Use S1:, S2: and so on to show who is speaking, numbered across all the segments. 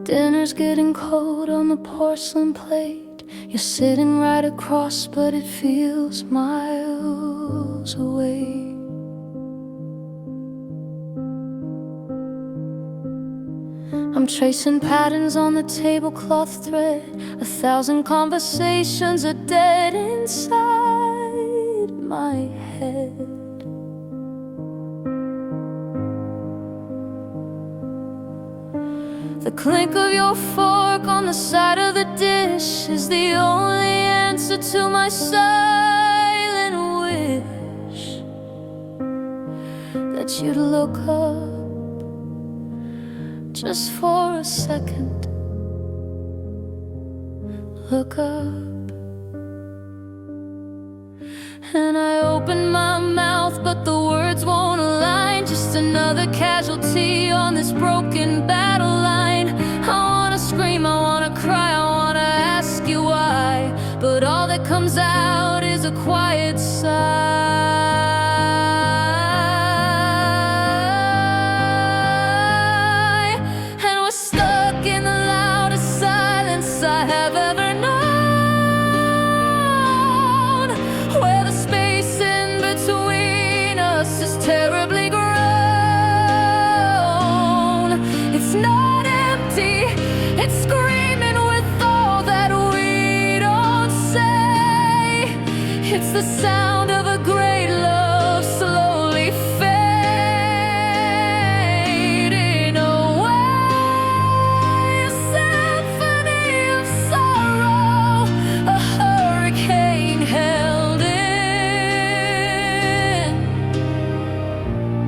S1: Dinner's getting cold on the porcelain plate. You're sitting right across, but it feels miles away. I'm tracing patterns on the tablecloth thread. 1,000 conversations are dead inside my head. The clink of your fork on the side of the dish is the only answer to my silent wish that you'd look up just for a second. Look up. And I open my mouth, but the words won't align. Just another casualty on this broken battle line. I wanna scream, I wanna cry, I wanna ask you why, but all that comes out is a quiet sigh. And we're stuck in the loudest silence I have ever known, where the space in between us is terribly grown. It's not empty, it's screaming with all that we don't say. It's the sound of a great love slowly fading away. A symphony of sorrow, a hurricane held in.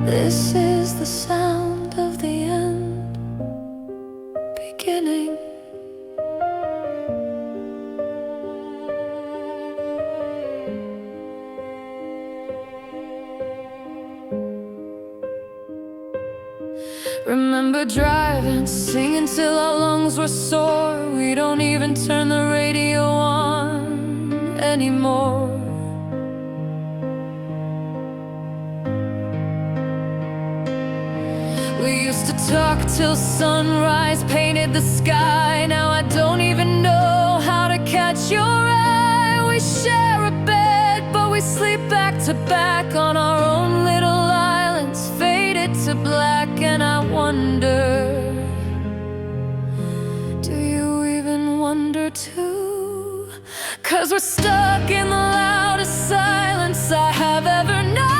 S1: This is the sound of the end beginning. Remember driving, singing till our lungs were sore. We don't even turn the radio on anymore. We used to talk till sunrise painted the sky. Now I don't even know how to catch your eye. We share a bed, but we sleep back to back on our own little islands, faded to black. And I wonder, do you even wonder too? 'Cause we're stuck in the loudest silence I have ever known,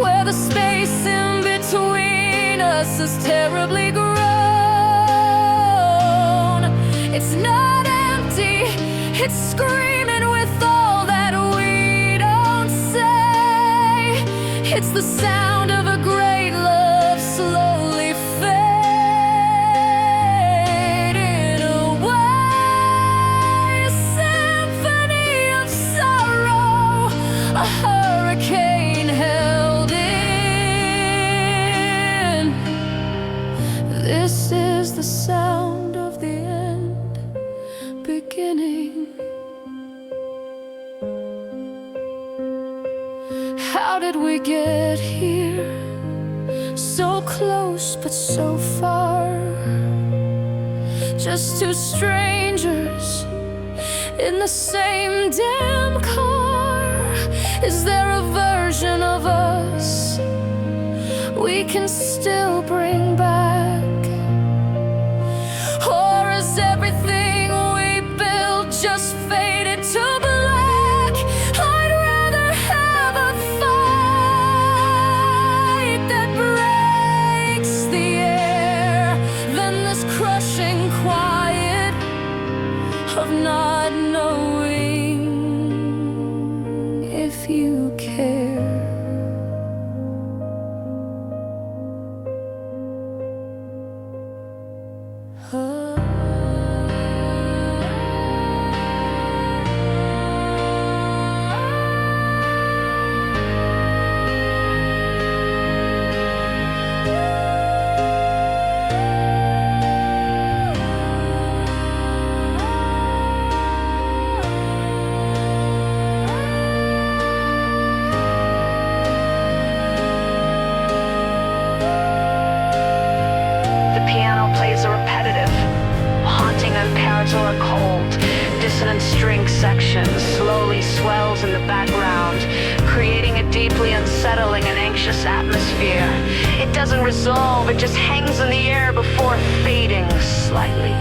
S1: where the space in between us is terribly grown. It's not empty, it's screaming with all that we don't say. It's the sound of a great love slowly fading away. A symphony of sorrow, a hurricane held in. This is the sound of the end beginning. How did we get here? So close but so far. Just two strangers in the same damn car. Is there a version of us we can still bring back? Or is everything we built just faded to black? I'd rather have a fight that breaks the air than this crushing quiet of not knowing if you care.
S2: and parrots or a cold. Dissonant string section slowly swells in the background, creating a deeply unsettling and anxious atmosphere. It doesn't resolve, it just hangs in the air before fading slightly.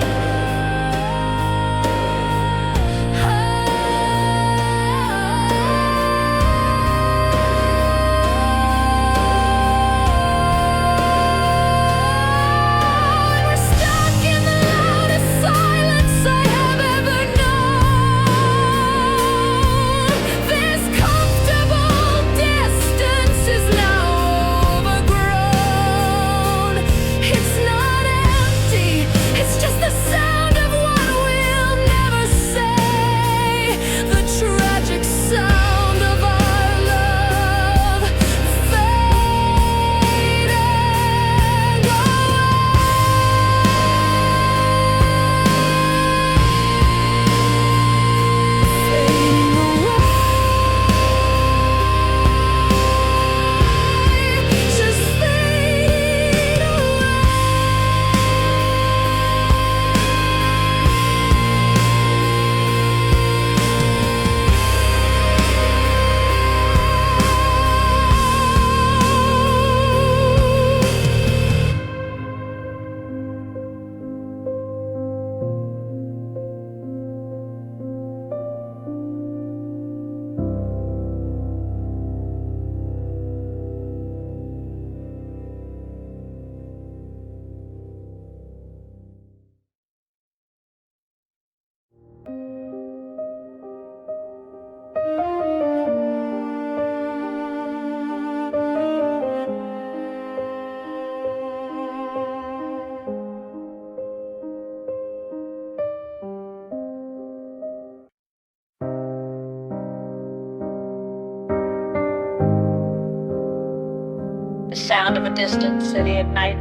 S2: The sound of a distant city at night.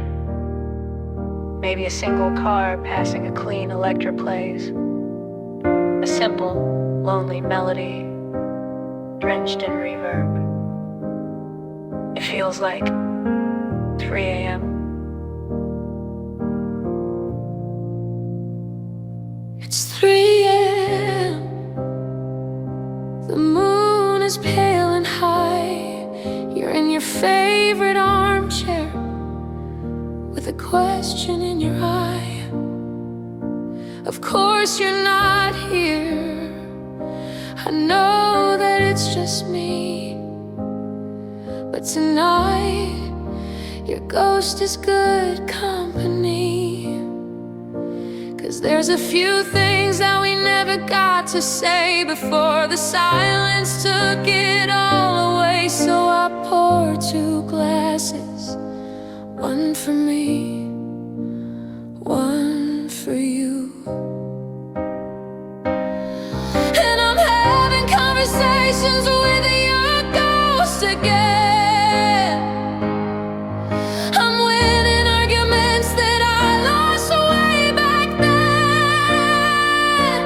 S2: Maybe a single car passing a clean Electra plays. A simple, lonely melody, drenched in reverb. It feels like 3 a.m.
S1: It's 3 a.m. The moon is pale and high. You're in your favorite armchair with a question in your eye. Of course you're not here. I know that it's just me, but tonight your ghost is good company. 'Cause there's a few things that we never got to say before the silence took it all away. So I pour 2 glasses, one for me, one for you. And I'm having conversations with your ghost again. I'm winning arguments that I lost way back then.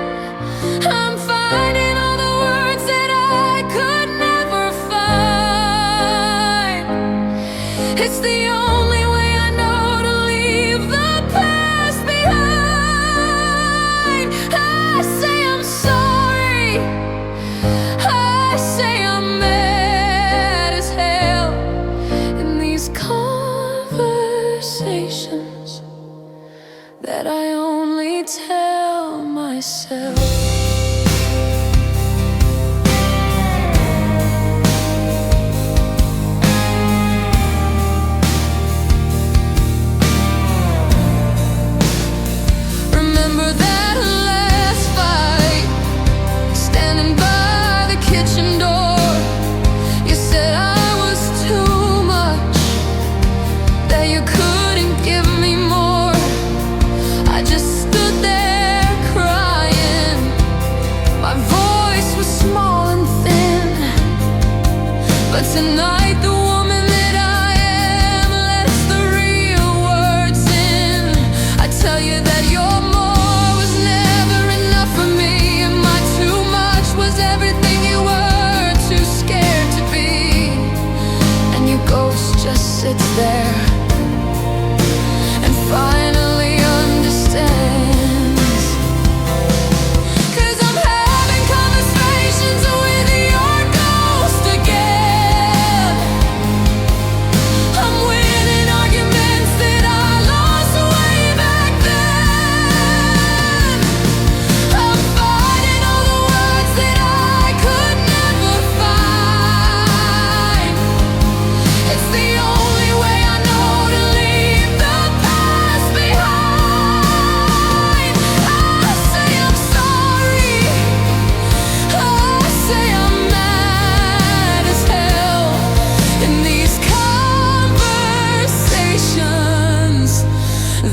S1: I'm finding all the words that I could never find. It's the only way I know to leave the past behind. I say I'm sorry, I say I'm mad as hell. In these conversations that I only tell myself. Remember that last fight, standing by the kitchen door. You said I was too much, that you couldn't give me more. I just stood there crying. My voice was small and thin, but tonight the woman that I am lets the real words in. I tell you that your more was never enough for me, and my too much was everything you were too scared to be. And your ghost just sits there and finally understands.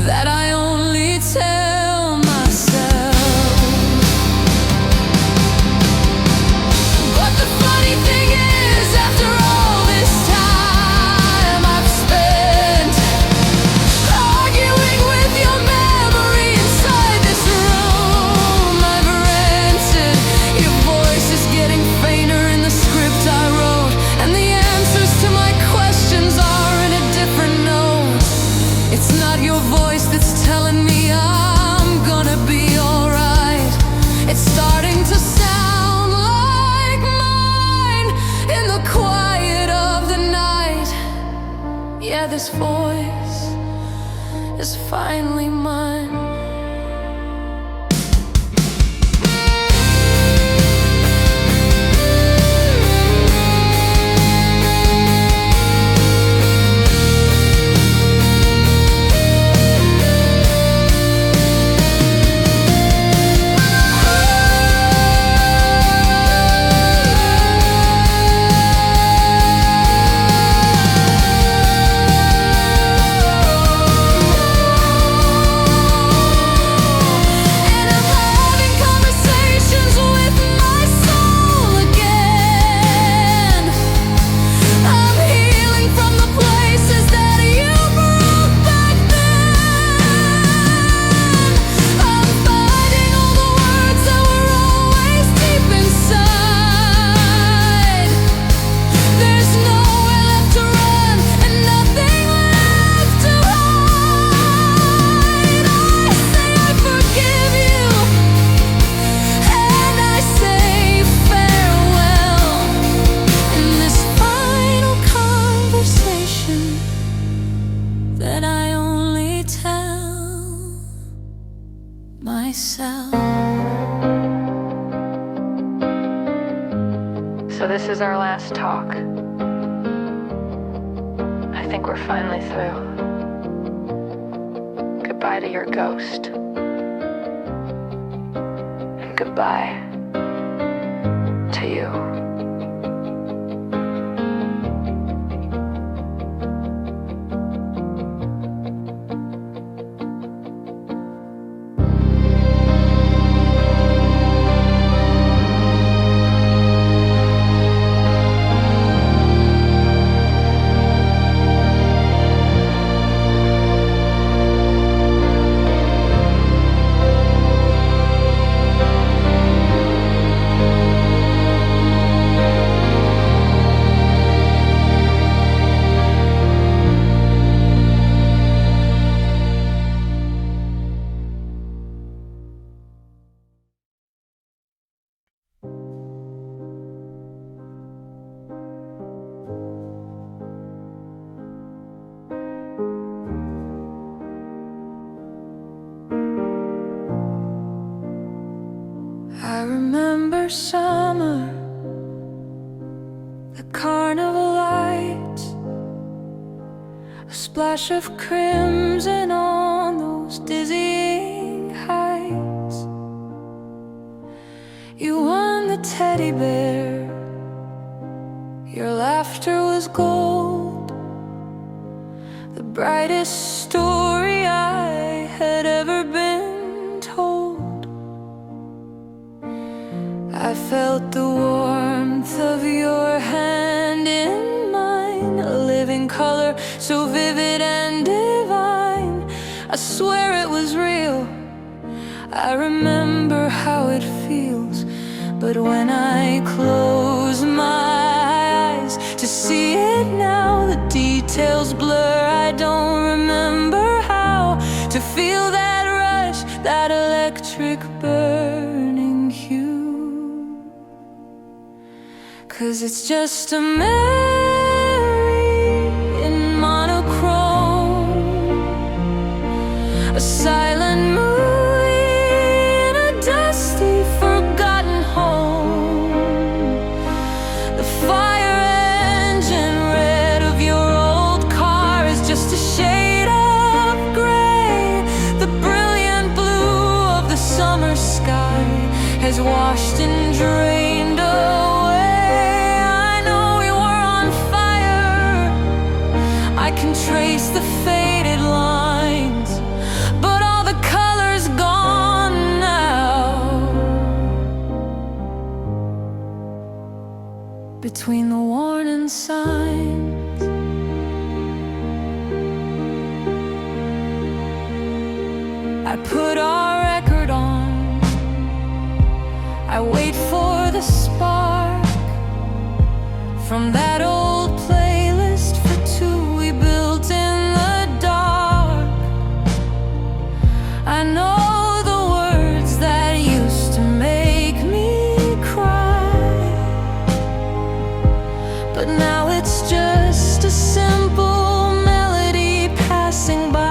S1: that I only tell myself. But the funny thing is, after all this time I've spent arguing with your memory inside this room I've rented, your voice is getting fainter in the script I wrote, and the answers to my questions are in a different note. It's not your voice that's telling me I'm gonna be alright. It's starting to sound like mine in the quiet of the night. Yeah, this voice is finally mine. That I only tell myself.
S2: So this is our last talk. I think we're finally through. Goodbye to your ghost. And goodbye to you.
S1: I remember summer, the carnival lights, a splash of crimson on those dizzying heights. You won the teddy bear, your laughter was gold, the brightest story I had ever been told. I felt the warmth of your hand in mine, a living color so vivid and divine. I swear it was real, I remember how it feels. But when I close my eyes to see it now, the details blur. I don't remember how to feel that rush, that electric burning hue. 'Cause it's just a memory in monochrome, a silent movie in a dusty, forgotten home. The fire engine red of your old car is just a shade of gray. The brilliant blue of the summer sky has washed and drained away. I know we were on fire, I can trace the faded lines I put our record on. I wait for the spark from that old playlist for two we built in the dark. I know the words that used to make me cry, but now it's just a simple melody passing by.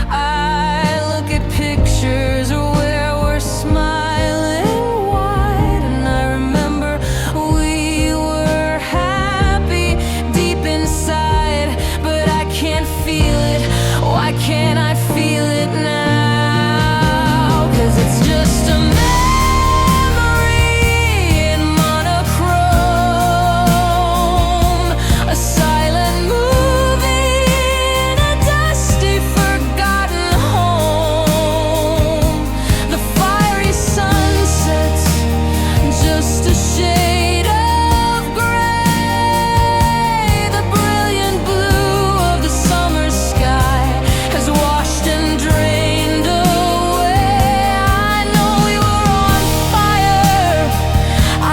S1: I look at pictures where we're smiling wide, and I remember we were happy deep inside, but I can't feel it. Why can't I feel it now? 'Cause it's just a memory in monochrome, a silent movie in a dusty, forgotten home. The fiery sunsets, just a shade of gray. The brilliant blue of the summer sky has washed and drained away. I know we were on fire.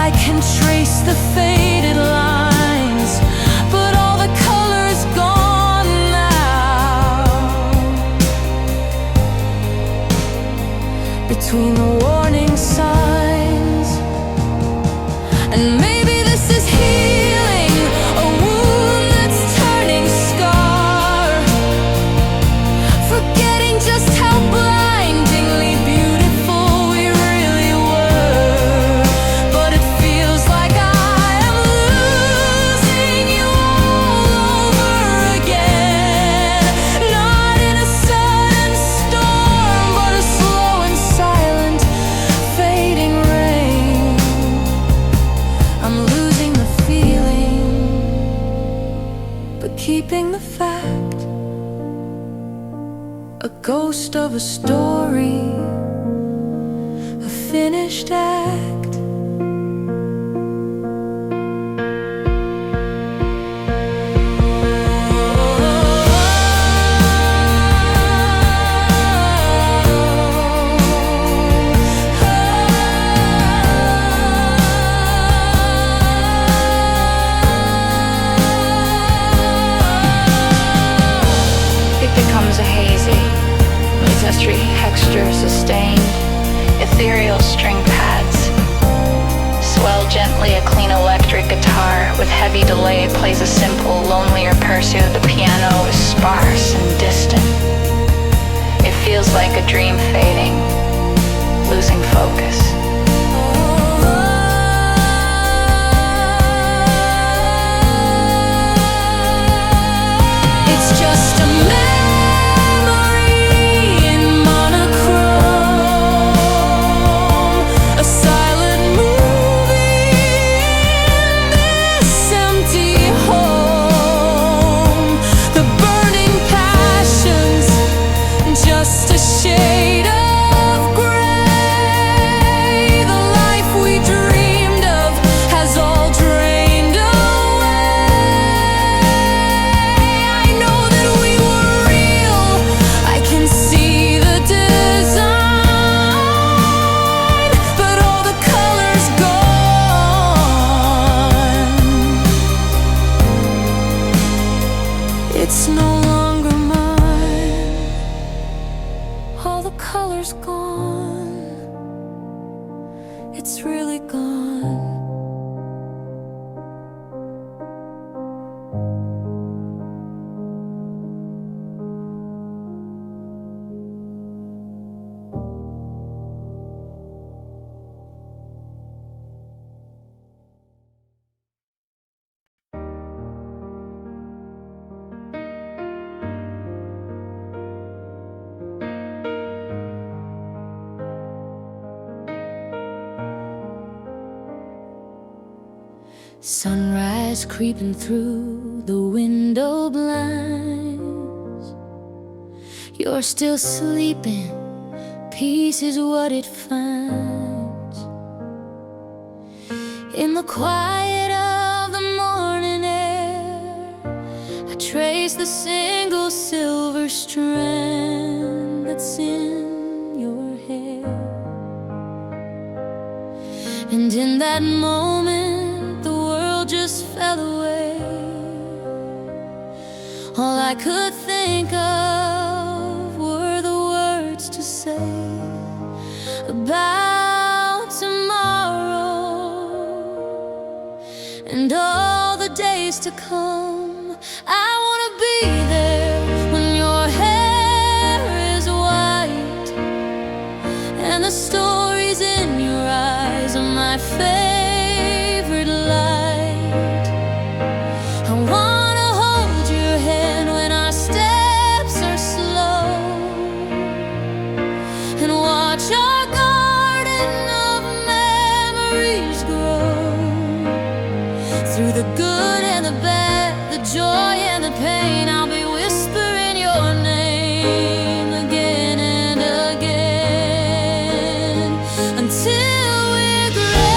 S1: I can trace the faded lines, but all the color's gone now. Between the warning signs, and maybe this is healing a wound that's turning scar, forgetting just how blindingly beautiful we really were. But it feels like I am losing you all over again, not in a sudden storm, but a slow and silent fading rain. I'm losing the feeling, but keeping the fact, a ghost of a story, a finished act.
S2: It becomes a hazy, mystery texture sustained, ethereal string pads. Swell gently a clean electric guitar with heavy delay plays a simple, lonelier pursuit. The piano is sparse and distant. It feels like a dream fading, losing focus.
S1: It's just a memory in monochrome, a silent movie in this empty home. The burning passions, just a shade of gray. The life we dreamed of has all drained away. I know that we were real. I can see the design, but all the colors gone. It's no longer mine. All the colors gone. It's really gone. Sunrise creeping through the window blinds. You're still sleeping, peace is what it finds. In the quiet of the morning air, I trace the single silver strand And in that moment, the world just fell away. All I could think of were the words to say about tomorrow and all the days to come. I wanna be there when your hair is white and the stories in your eyes are my favorite light. I wanna hold your hand when our steps are slow and watch our garden of memories grow. Through the good and the bad, the joy and the pain, I'll be whispering your name again and again until we're gray.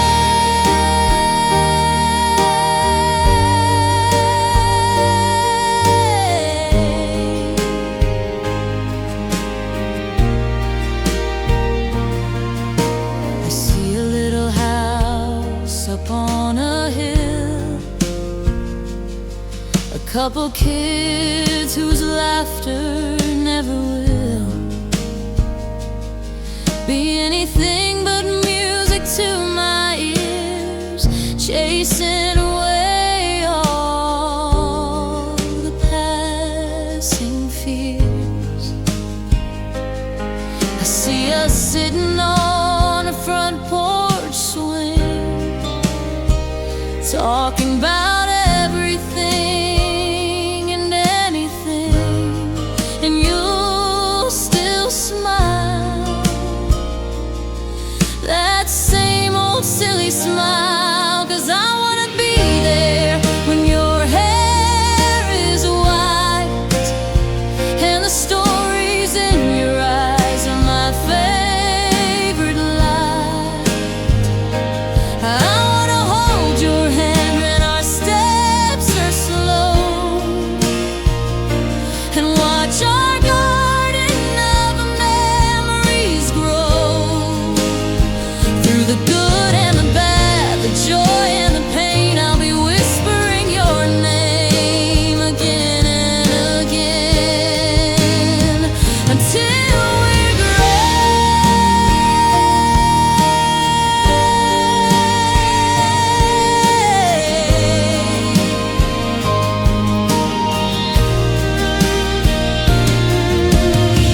S1: I see a little house up on a hill, a couple kids whose laughter never will be anything but music to my ears, chasing away all the passing fears. I see us sitting on a front porch swing, talking about everything and anything, and you'll still smile, that same old silly smile. 'Cause I wanna be there when your hair is white and the stories in your eyes are my favorite light. I wanna hold your hand when our steps are slow and watch our garden of memories grow. Through the good and the bad, the joy and the pain, I'll be whispering your name again and again until we're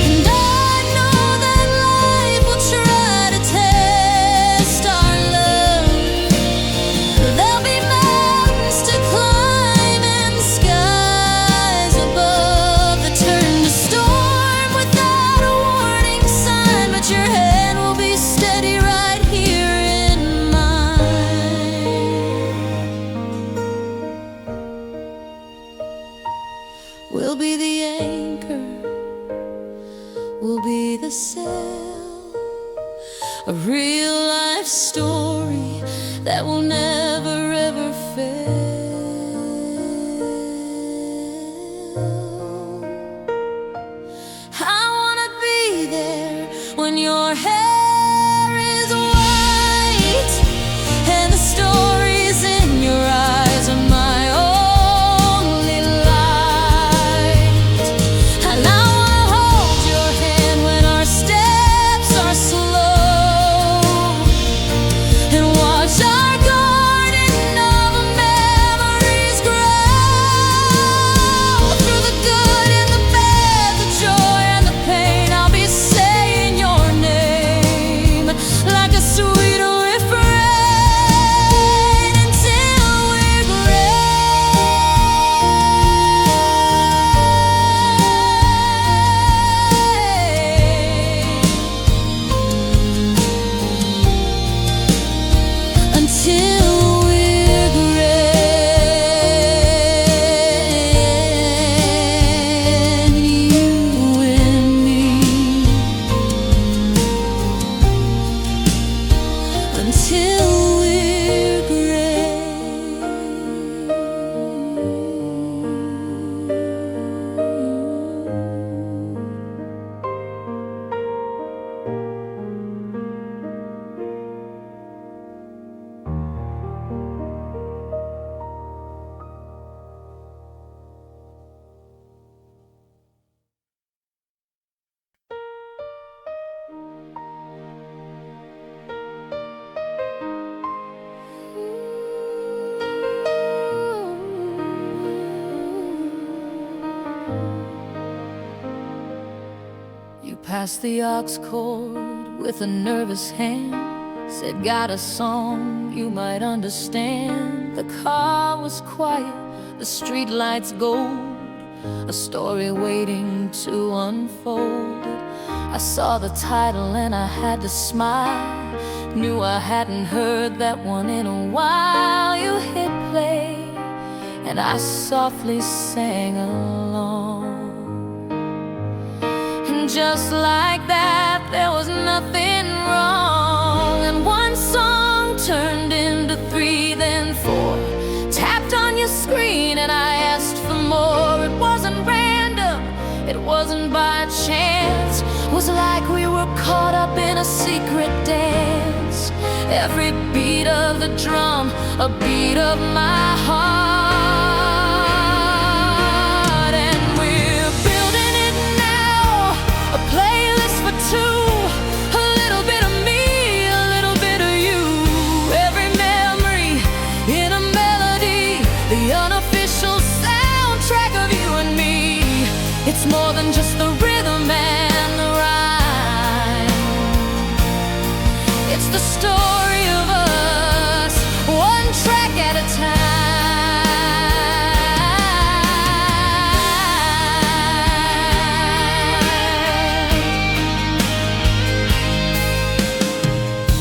S1: And I know that life will try to test our love. There'll be mountains to climb and skies above that turn to storm without a warning sign. But your hand will be steady right here in mine. We'll be the anchor, we'll be the sail, a real life story that will never ever fail. I wanna be there when your hair is white and the stories in your eyes are my only light. And I wanna hold your hand when our steps are slow and watch our garden of memories grow. Through the good and the bad, the joy and the pain, I'll be saying your name You passed the aux cord with a nervous hand, said, got a song you might understand. The car was quiet, the street lights gold, a story waiting to unfold. I saw the title and I had to smile, knew I hadn't heard that one in a while. You hit play and I softly sang along, and just like that there was nothing wrong. And one song turned into 3, then 4, tapped on your screen and I asked for more. It wasn't random, it wasn't by chance, it was like we were caught up in a secret dance. Every beat of the drum, a beat of my heart. And we're building it now, a playlist for 2, a little bit of me, a little bit of you. Every memory in a melody, the unofficial soundtrack of you and me. It's more than just the rhythm and the rhyme, it's the story of us, one track at a time.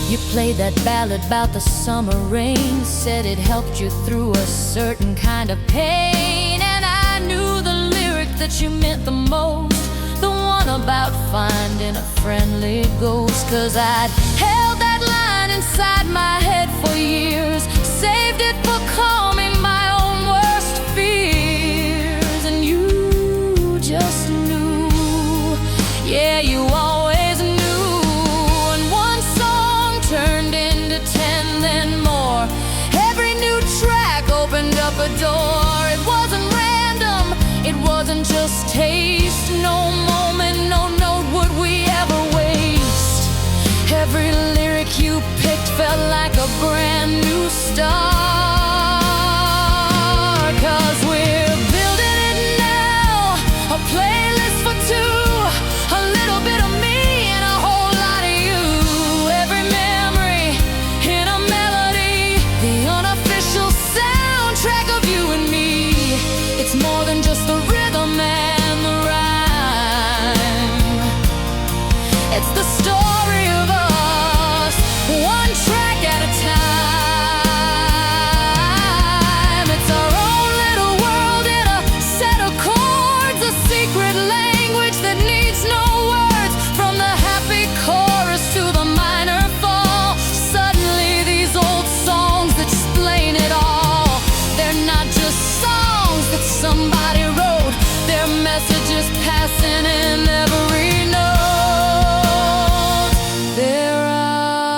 S1: You played that ballad about the summer rain, said it helped you through a certain kind of pain. And I knew the lyric that you meant the most, the one about finding a friendly ghost. 'Cause I'd held that line inside my head for years, saved it for calming my own worst fears. And you just knew, yeah, you always knew. And one song turned into 10, then more. Every new track opened up a door. It wasn't random, it wasn't just taste. No moment, no note would we ever waste. Every lyric you picked felt like a brand new start. 'Cause we're building it now, a playlist for 2, a little bit of me and a whole lot of you. Every memory in a melody, the unofficial soundtrack of you and me. It's more than just the rhythm and the rhyme, it's the story of us, one track at a time. It's our own little world in a set of chords, a secret language that needs no words. From the happy chorus to the minor fall, suddenly these old songs explain it all. They're not just songs that somebody wrote, they're messages passing in every note. They're ours.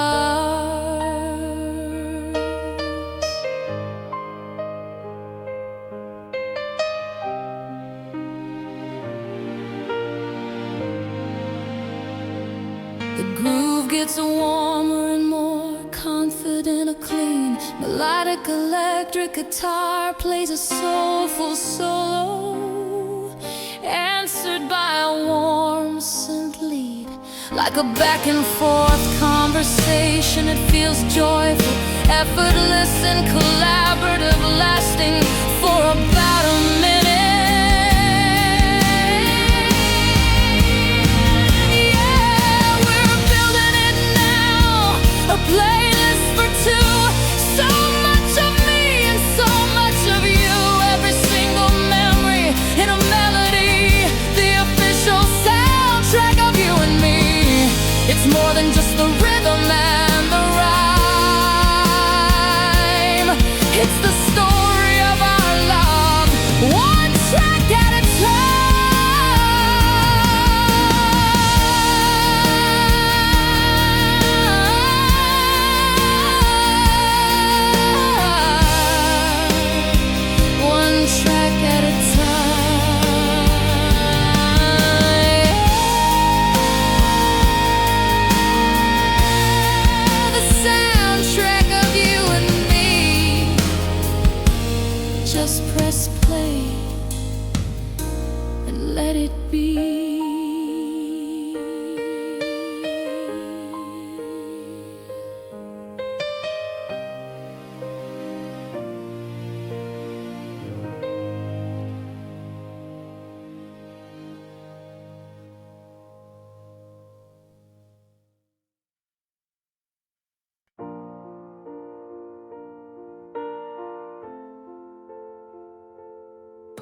S1: The groove gets warmer and more confident, a clean melodic electric guitar plays a soulful solo, answered by a warm synth lead. Like a back and forth conversation, it feels joyful, effortless and collaborative, lasting for about a minute. Yeah, we're building it now, a playlist for 2, so much of me and so much of you. Every single memory in a melody, the official soundtrack of you and me. It's more than just the rhythm and the rhyme, it's the story of our love, one track at a time, one track at a time.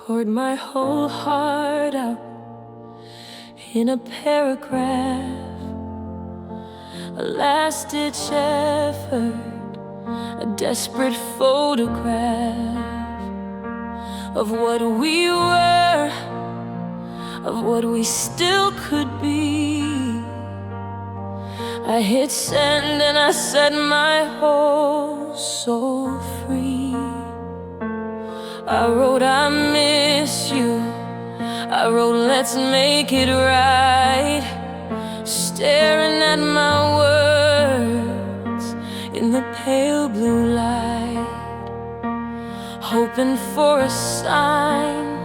S1: poured my whole heart out in a paragraph, a last-ditch effort, a desperate photograph of what we were, of what we still could be. I hit send and I set my whole soul free. I wrote I miss you, I wrote let's make it right, staring at my words in the pale blue light, hoping for a sign,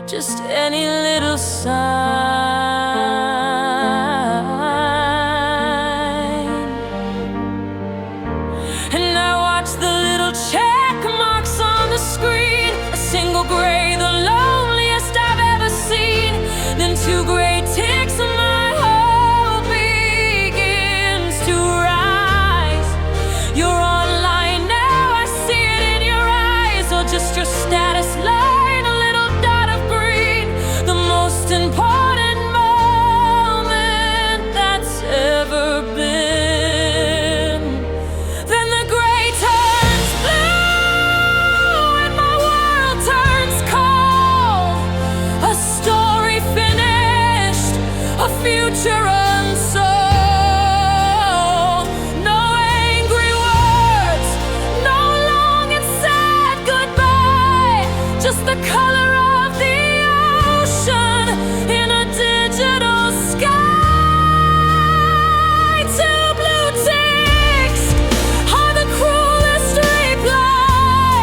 S1: just any little sign. And I watched the little check marks on the screen, a single gray, the loneliest I've ever seen, then two gray ticks and my hope begins to rise. You're online now, I see it in your eyes, or just your status line, a little dot of green, the most important moment that's ever been. Then the gray turns blue and my world turns cold. A story finished, a future unsold. No angry words, no long and sad goodbye, just the color of the ocean in a digital sky. Two blue ticks are the cruelest reply,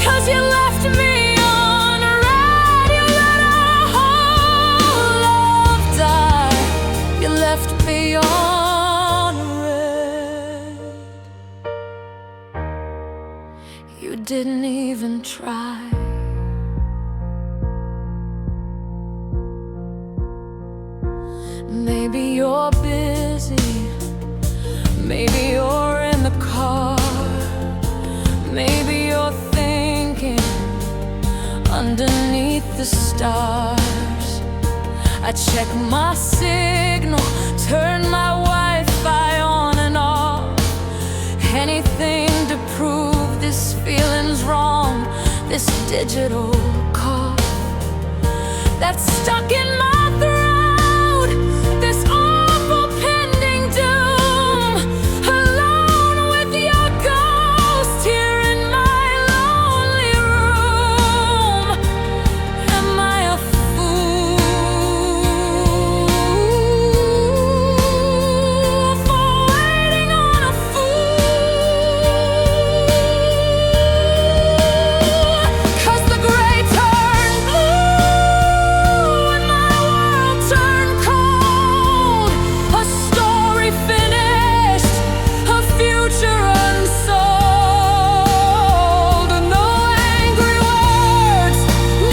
S1: 'cause you left me on red, you let our whole love die. You left me on red. You didn't even try. Maybe you're busy, maybe you're in the car, maybe you're thinking underneath the stars. I check my signal, turn my Wi-Fi on and off, anything to prove this feeling's wrong, this digital cough that's stuck in my throat, this awful pending doom, alone with your ghost here in my lonely room. Am I a fool for waiting on a fool? 'Cause the gray turned blue and my world turned cold. A story finished, a future unsold. No angry words,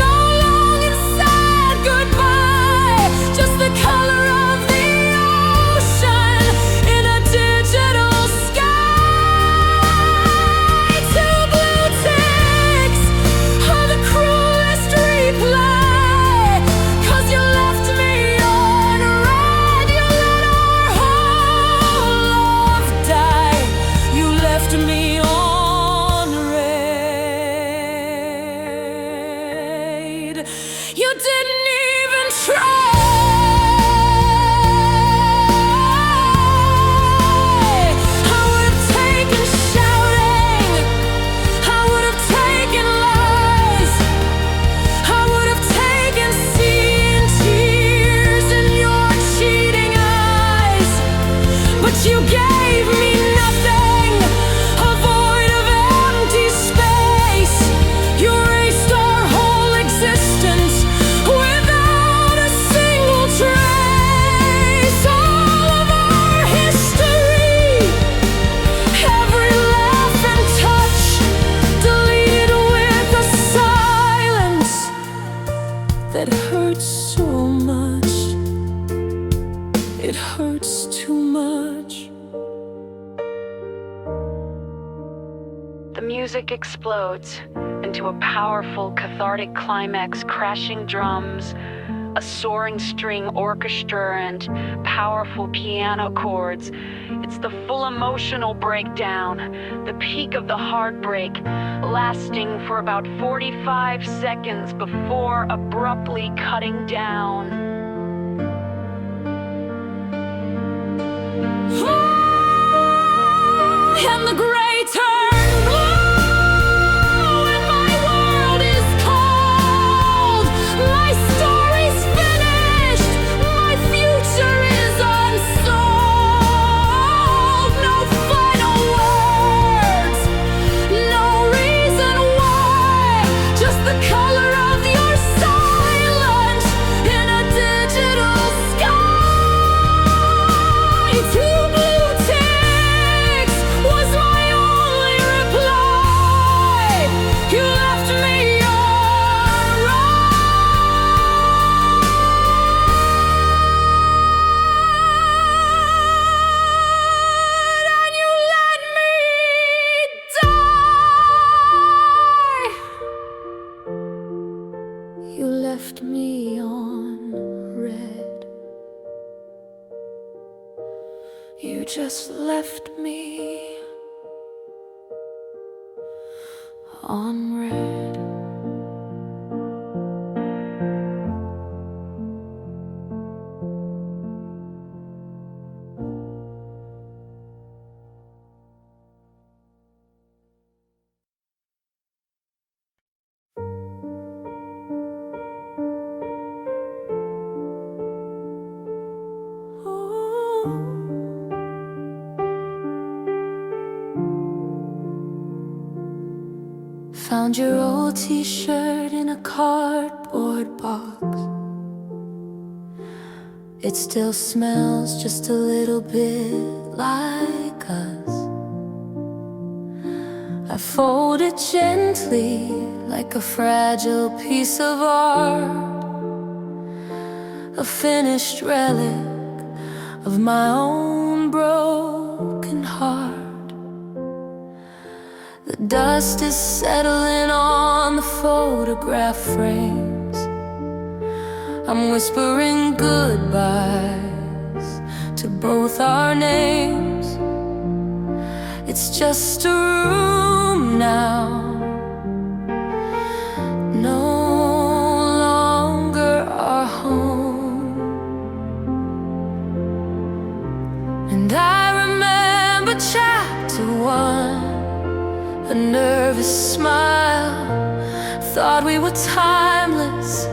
S1: no long and sad goodbye, just the color of the ocean in a digital sky. Two blue ticks are the cruelest reply, 'cause you left me on red, you let our whole love die. You left me on red. You didn't even try. I would have taken shouting, I would have taken lies, I would have taken seeing tears in your cheating eyes. But you gave me nothing, a void of empty space. You erased our whole existence without a single trace. All of our history, every laugh and touch, deleted with a silence that hurts so much. It hurts too much.
S2: The music explodes, and
S3: into a powerful, cathartic climax, crashing drums, a soaring string orchestra, and powerful piano chords. It's the full emotional breakdown, the peak of the heartbreak, lasting for about 45 seconds before abruptly cutting down.
S1: And the gray turn blue, and my world is cold. My story's finished, my future is unsold. No final words, no reason why, just the color of your silence in a digital sky. Two blue ticks was my only reply. You left me on red, and you let me die. You left me on red. You just left me on red. Found your old t-shirt in a cardboard box. It still smells just a little bit like us. I fold it gently like a fragile piece of art, a finished relic of my own broken heart. The dust is settling on the photograph frames. I'm whispering goodbyes to both our names. It's just a room now, no longer our home. And I remember chapter 1, a nervous smile. Thought we were timeless,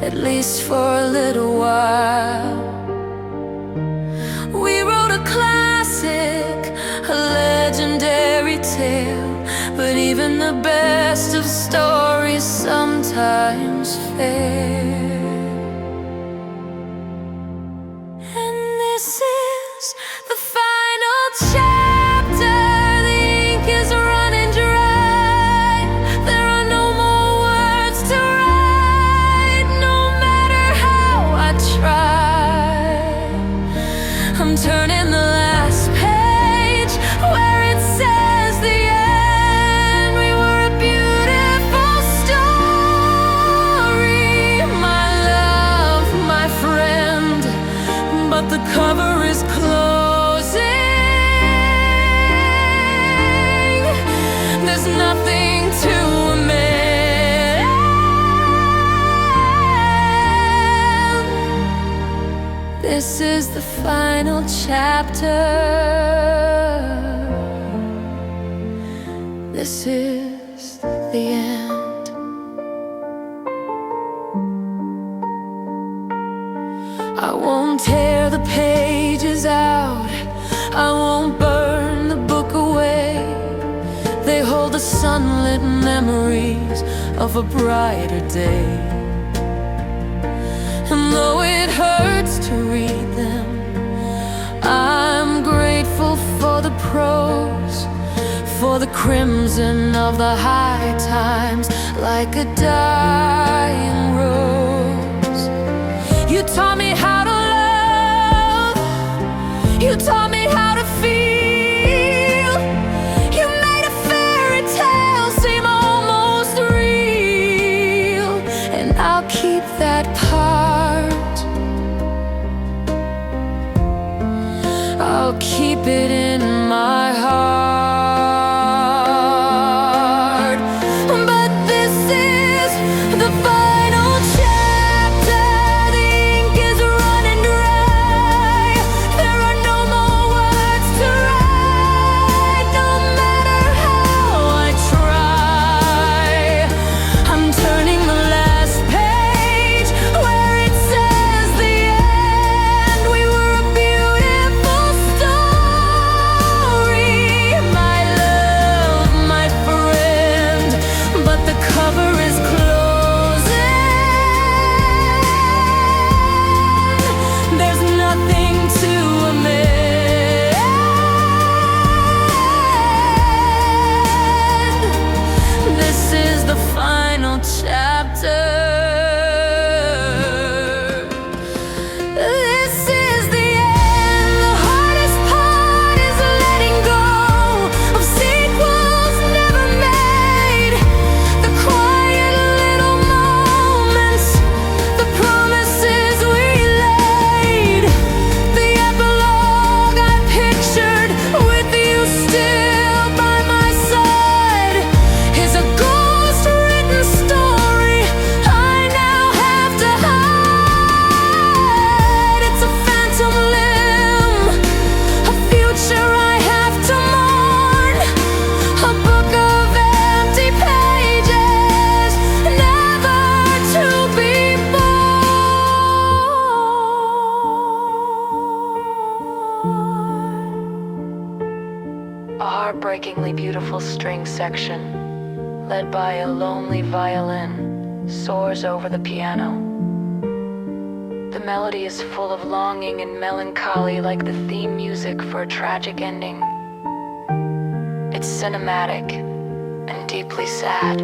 S1: at least for a little while. We wrote a classic, a legendary tale, but even the best of stories sometimes fail. And this is the final chapter. The ink is running dry. There are no more words to write, no matter how I try. I'm turning the last page where it says the end. We were a beautiful story, my love, my friend, but the cover is closing. There's nothing to amend. This is the final chapter. This is the end. I won't tear the pages out, I won't burn the book away. They hold the sunlit memories of a brighter day. And though it hurts to read them, I'm grateful for the prose, for the crimson of the high times, like a dying rose. You taught me how to love, you taught me how to feel. You made a fairy tale seem almost real. I'll keep it in my heart. But this is the final chapter. The ink is running dry. There are no more words to write. No matter how I try, I'm turning the last page where it says the end. We were a beautiful story, my love, my friend. But the cover is closing. There's nothing to amend. This is the final chapter. This is the end. The hardest part is letting go of sequels never made. The quiet little moments, the promises we laid. The epilogue I pictured with you still by my side is a ghost-written story I now have to hide. It's a phantom limb, a future I have to mourn, a book of empty pages, never to be born.
S3: A heartbreakingly beautiful string section, led by a lonely violin, soars over the piano. The melody is full of longing and melancholy, like the theme music for a tragic ending. It's cinematic and deeply sad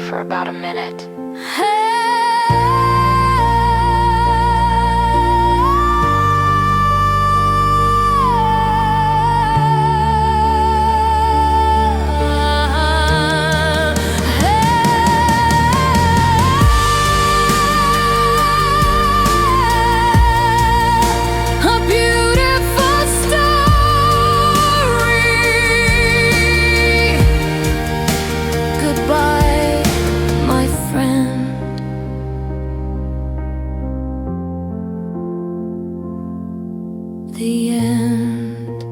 S3: for about a minute.
S1: A beautiful story. Goodbye, my friend. The end.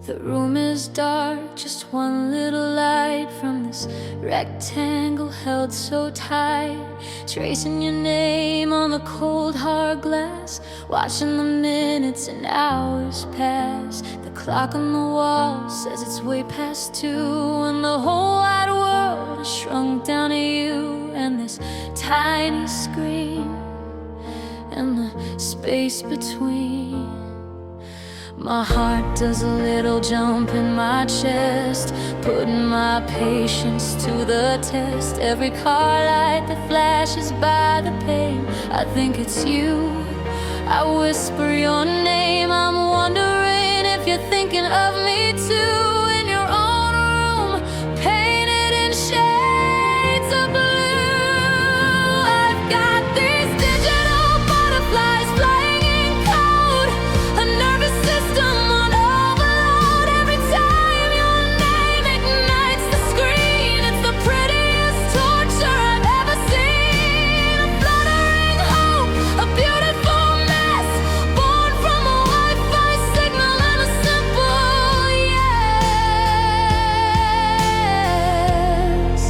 S1: The room is dark, just one little light from this rectangle held so tight. Tracing your name on the cold hard glass, watching the minutes and hours pass. The clock on the wall says it's way past 2, and the whole wide world has shrunk down to you and this tiny screen and the space between. My heart does a little jump in my chest, putting my patience to the test. Every car light that flashes by the pane, I think it's you. I whisper your name, I'm wondering if you're thinking of me too. In your own room, painted in shades of blue, I've got these digital butterflies flying in code, a nervous system on overload. Every time your name ignites the screen, it's the prettiest torture I've ever seen. A fluttering hope, a beautiful mess, born from a Wi-Fi signal and a simple yes.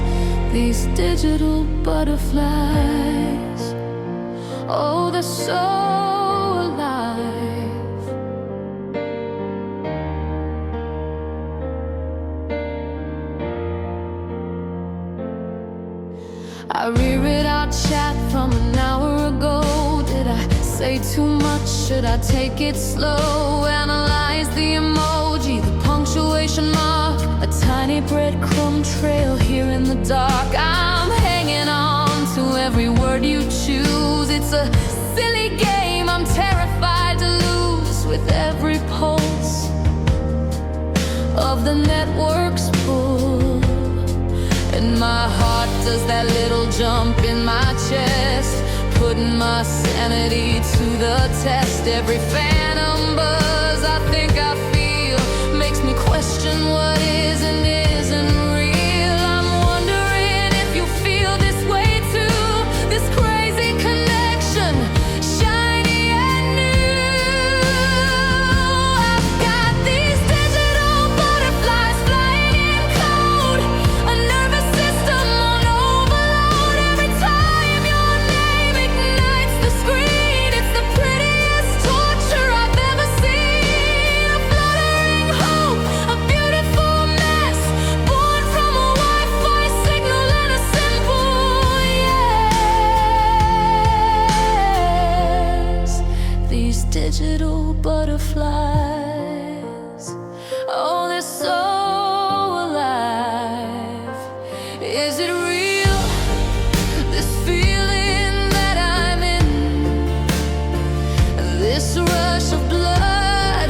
S1: These digital butterflies, oh, they're so alive. I reread our chat from an hour ago. Did I say too much? Should I take it slow? Analyze eyes, the emoji, the punctuation mark, a tiny breadcrumb trail here in the dark. I'm hanging on to every word you choose. It's a silly game I'm terrified to lose with every pulse of the network's pull. And my heart does that little jump in my chest, putting my sanity to the test. Every phantom buzz I think I feel makes me question what is and isn't real. I'm wondering if you feel this way too, this crazy connection, shiny and new. I've got these digital butterflies flying in code, a nervous system on overload. Every time your name ignites the screen, it's the prettiest torture I've ever seen. A fluttering hope, a beautiful mess, born from a Wi-Fi signal and a simple yes. These digital butterflies, oh, they're so alive. Is it real, this feeling that I'm in, this rush of blood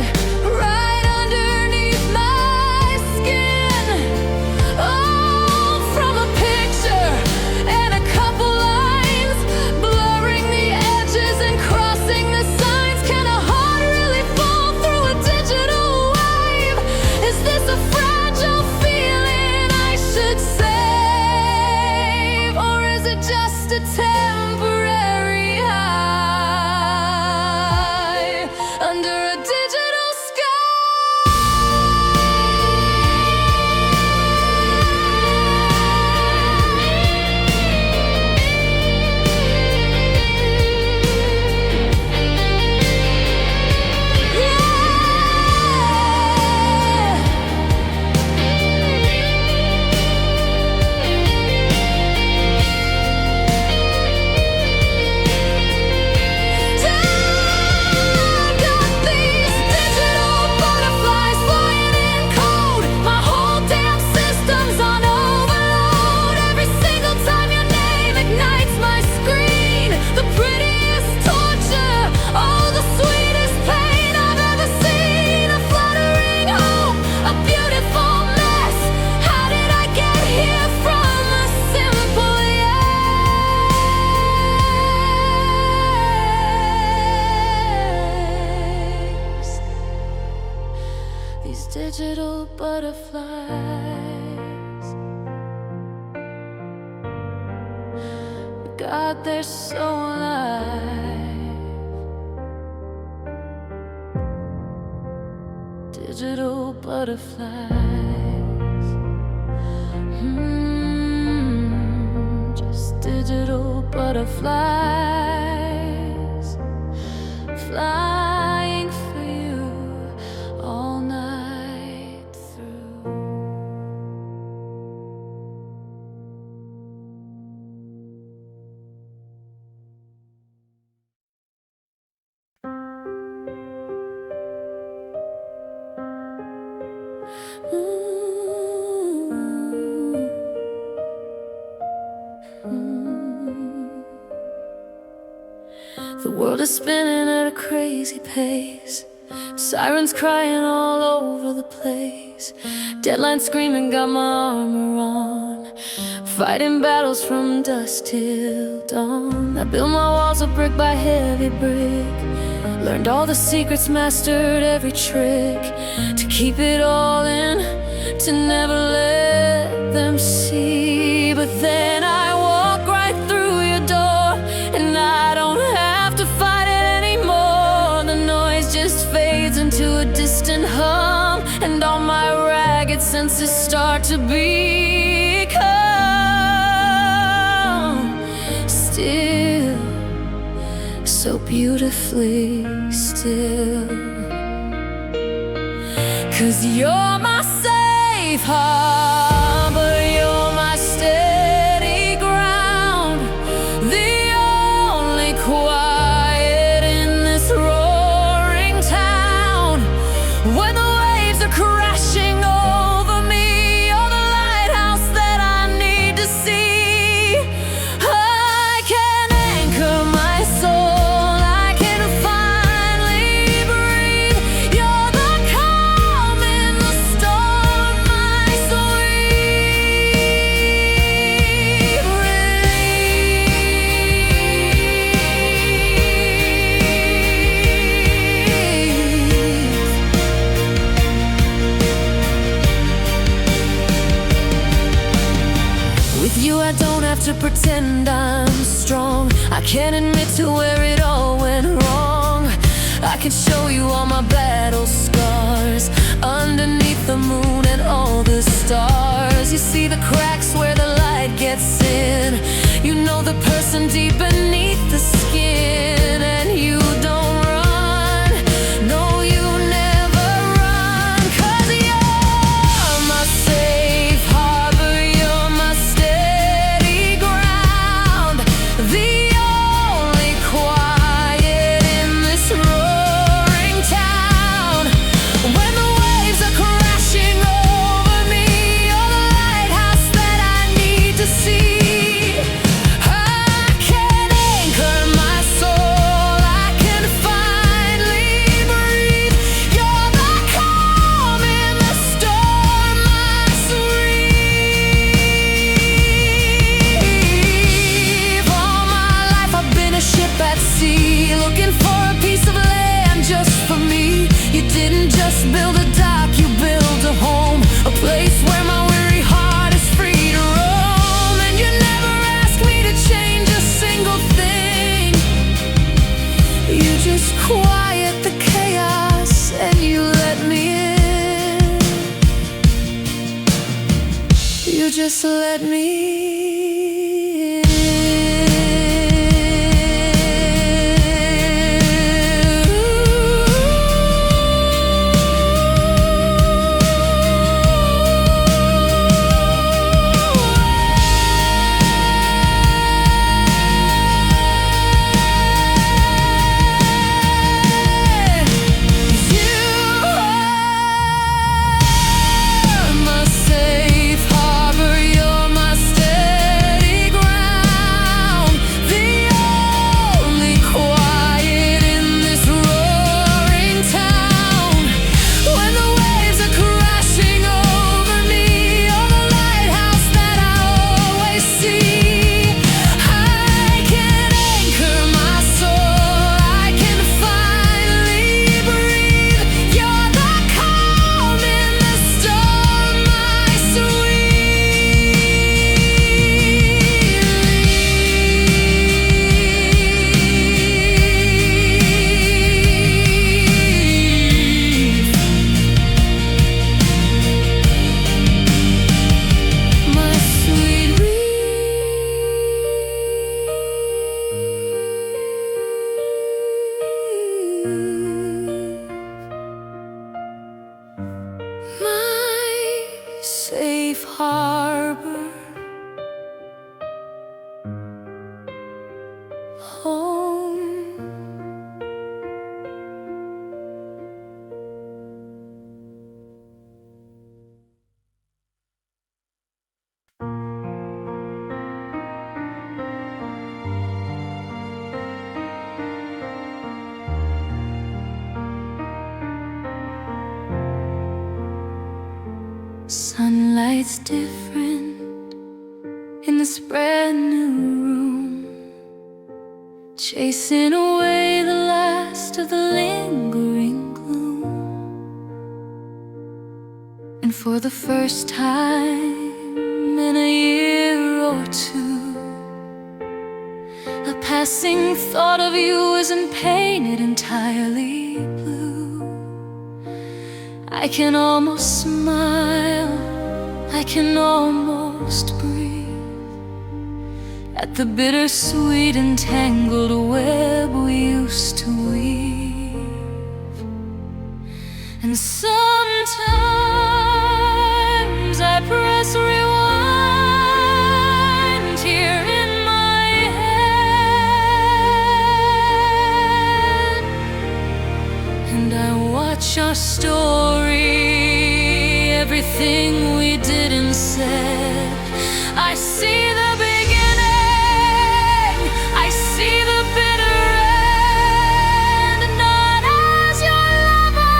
S1: right underneath my skin? Oh, from a picture and a couple lines, blurring the edges and crossing the signs. Can a heart really fall through a digital wave? Is this a fragile feeling I should save? Or is it just a temporary high under a digital digital butterflies? God, they're so alive. Digital butterflies, just digital butterflies, flying for you all night through. The world is spinning at a crazy pace, sirens crying all over the place, deadlines screaming, got my armor on, fighting battles from dusk till dawn. I built my walls of brick by heavy brick, learned all the secrets, mastered every trick, to keep it all in, to never let them see. But then I walk right through your door, and I don't have to fight it anymore. The noise just fades into a distant hum, and all my ragged senses start to become still, so beautifully still. 'Cause you're my safe harbor, you're my steady ground, the only quiet in this roaring town. to pretend I'm strong. I can't admit to where it all went wrong. I can show you all my battle scars underneath the moon and all the stars. You see the cracks where the light gets in. You know the person deep beneath the skin. And you don't run, no, you never run. 'Cause you're my safe harbor, you're my steady ground, the only quiet in this roaring town. When the waves are crashing over me, you're the lighthouse that I need to see. Build a dock, you build a home, a place where my weary heart is free to roam. And you never ask me to change a single thing. You just quiet the chaos and you let me in. You just let me in. Safe harbor, home. Sunlight's different in this brand new room, chasing away the last of the lingering gloom. And for the first time in a year or two, a passing thought of you isn't painted entirely blue. I can almost smile, I can almost breathe at the bittersweet and tangled web we used to weave. And sometimes I press rewind here in my head, and I watch our story, everything we did and said. I see the beginning, I see the bitter end. Not as your lover,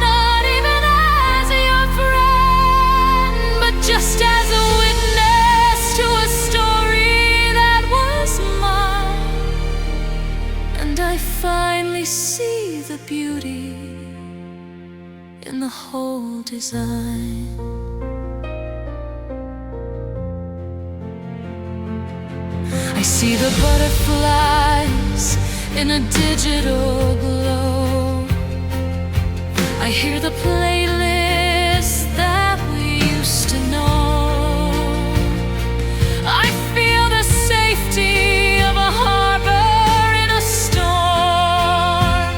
S1: not even as your friend, but just as a witness to a story that was mine. And I finally see the beauty in the whole design. I see the butterflies in a digital glow. I hear the playlist that we used to know. I feel the safety of a harbor in a storm.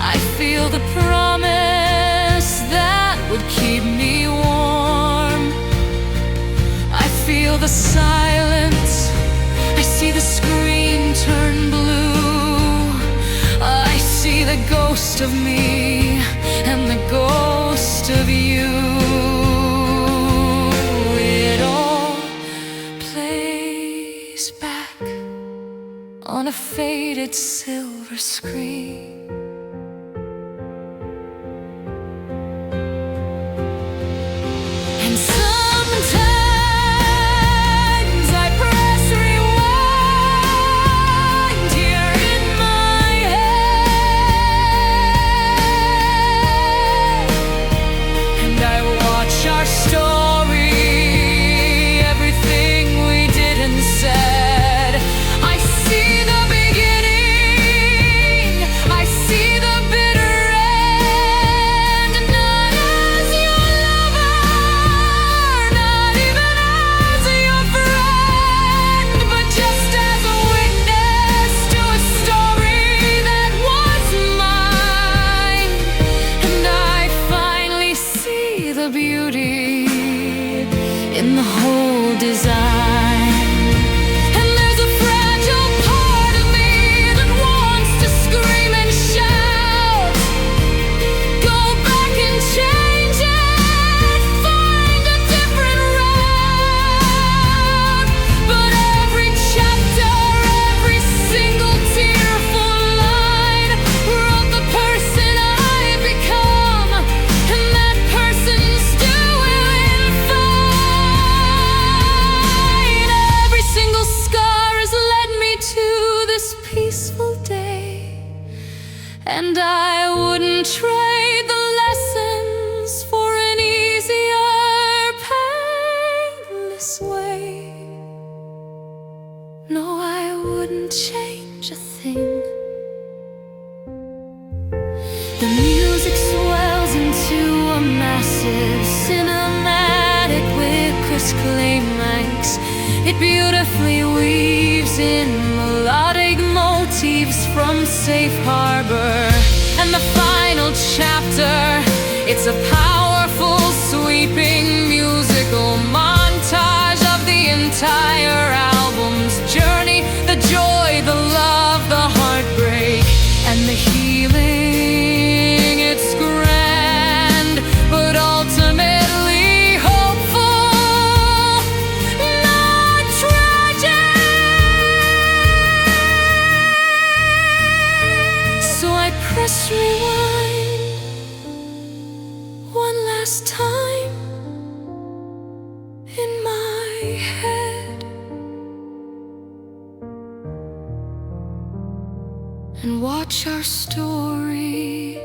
S1: I feel the promise that would keep me warm. I feel the silence, I see the screen turn blue. I see the ghost of me and the ghost of you. It all plays back on a faded silver screen. And sometimes I press rewind here in my head, and I watch our story, everything we did and said. I see the beginning, I see the bitter end, not as your lover, not even as your friend, but just as a witness to a story that was mine. And I finally see the beauty in the whole design. And there's a fragile part of me that wants to scream and shout, go back and change it, find a different route. But every chapter, every single tearful line wrote the person I've become, and that person's doing fine. Every single scar has led me to this peaceful day, and I wouldn't trade the lessons for an easier, painless way. No, I wouldn't change a thing. The music swells into a massive cinematic with crisp climax. It beautifully weaves in melodic motifs from Safe Harbor. And the final chapter, it's a powerful, sweeping musical montage of the entire album's journey. The joy, the love, the heartbreak, and the healing. It's grand, but ultimately hopeful, not tragic. So I press rewind one last time in my head, and watch our story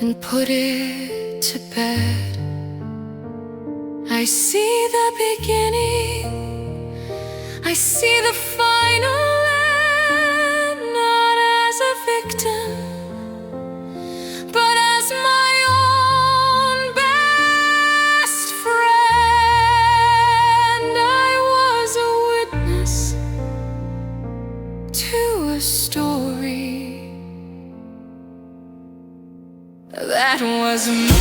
S1: and put it to bed. I see the beginning, I see the final end, not as a victim, but as my own best friend. I was a witness to a story that was mine.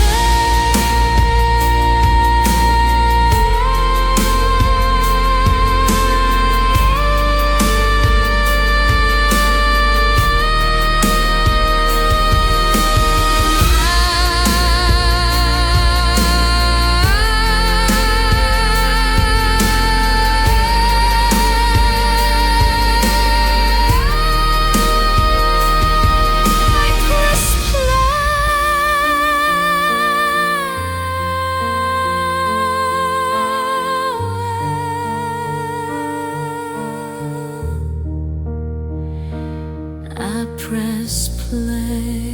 S1: I press play.